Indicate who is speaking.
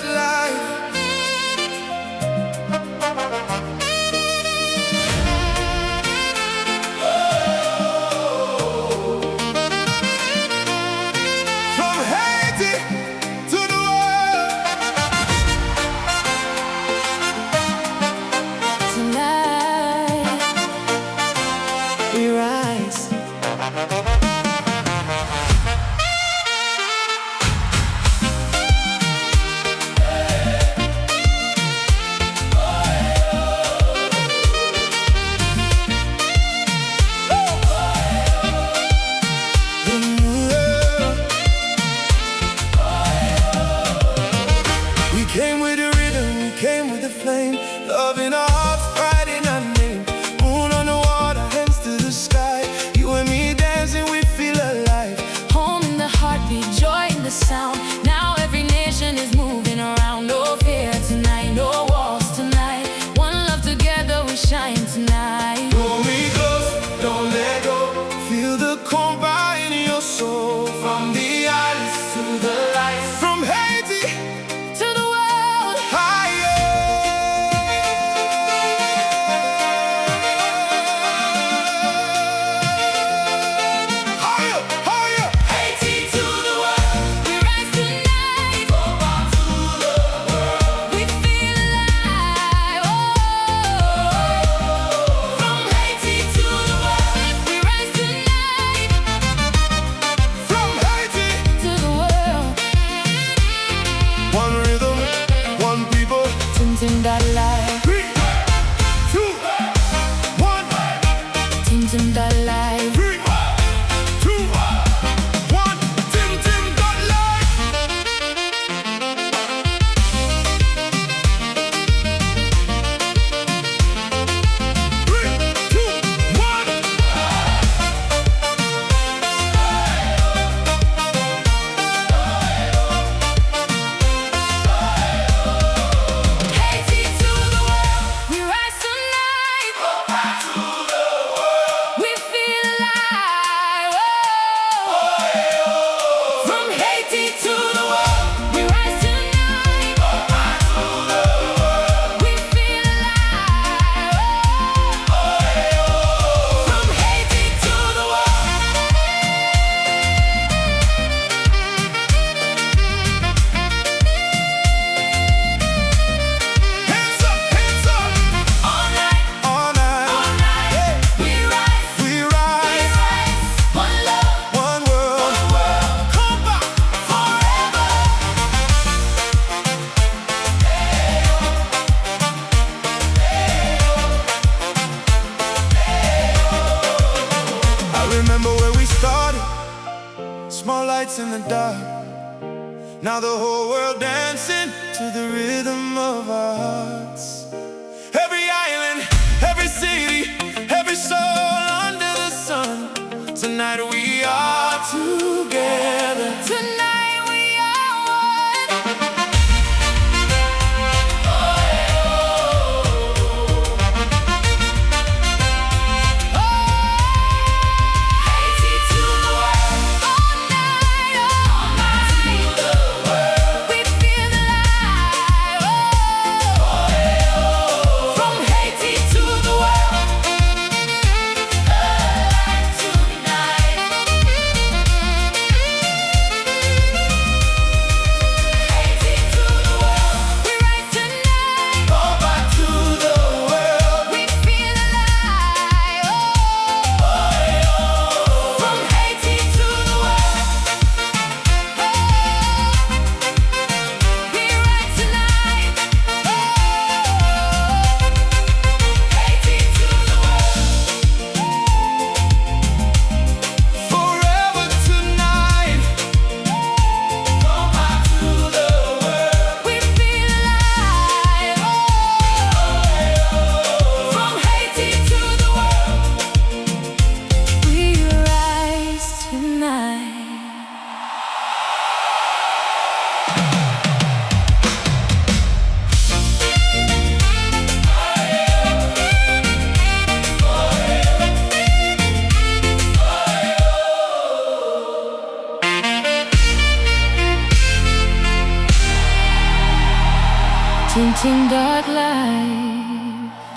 Speaker 1: Life. From Haiti to the world.
Speaker 2: Tonight we rise.
Speaker 1: We came with the rhythm, we came with the flame. Love in our hearts, pride in our name. Moon on the water, hands to the sky. You and me dancing, we feel alive.
Speaker 2: Home in the heartbeat, joy in the sound. Now every nation is moving around. No fear tonight, no walls tonight. One love together, we shine tonight.
Speaker 1: Hold me close, don't let go. Feel the Konpa in your soul. From the islands to the lights. From Haiti
Speaker 2: To the world,
Speaker 1: higher. Higher, higher.
Speaker 2: Haiti to the world, we rise tonight.
Speaker 1: Konpa to the world.
Speaker 2: We feel alive. Oh, from Haiti to the world, we rise tonight.
Speaker 1: From Haiti.
Speaker 2: To the world,
Speaker 1: One rhythm, one people.
Speaker 2: Tim Tim that life,
Speaker 1: 3, 2, 1.
Speaker 2: Tim Tim that life.
Speaker 1: 3, 2, 1. Tim Tim got life. 3, 2, 1.
Speaker 2: Haiti to the world, we rise tonight. We feel alive. Oh, from Haiti to the world, we rise tonight. We feel alive. Oh, from Haiti to the
Speaker 1: Hands up, hands up.
Speaker 2: all night,
Speaker 1: All night.
Speaker 2: all night. We rise,
Speaker 1: We
Speaker 2: we
Speaker 1: rise.
Speaker 2: rise. One love,
Speaker 1: One world.
Speaker 2: one world,
Speaker 1: Konpa.
Speaker 2: forever.
Speaker 1: I remember where we started. Small lights in the dark. Now the whole world dancing to the rhythm of our hearts. Every island, every city, every soul under the sun. Tonight we are together.
Speaker 2: Tonight we are one. Haiti to the world, all night, all night. We feel alive. Oh, from Haiti to the world, alive tonight. tinting dark light.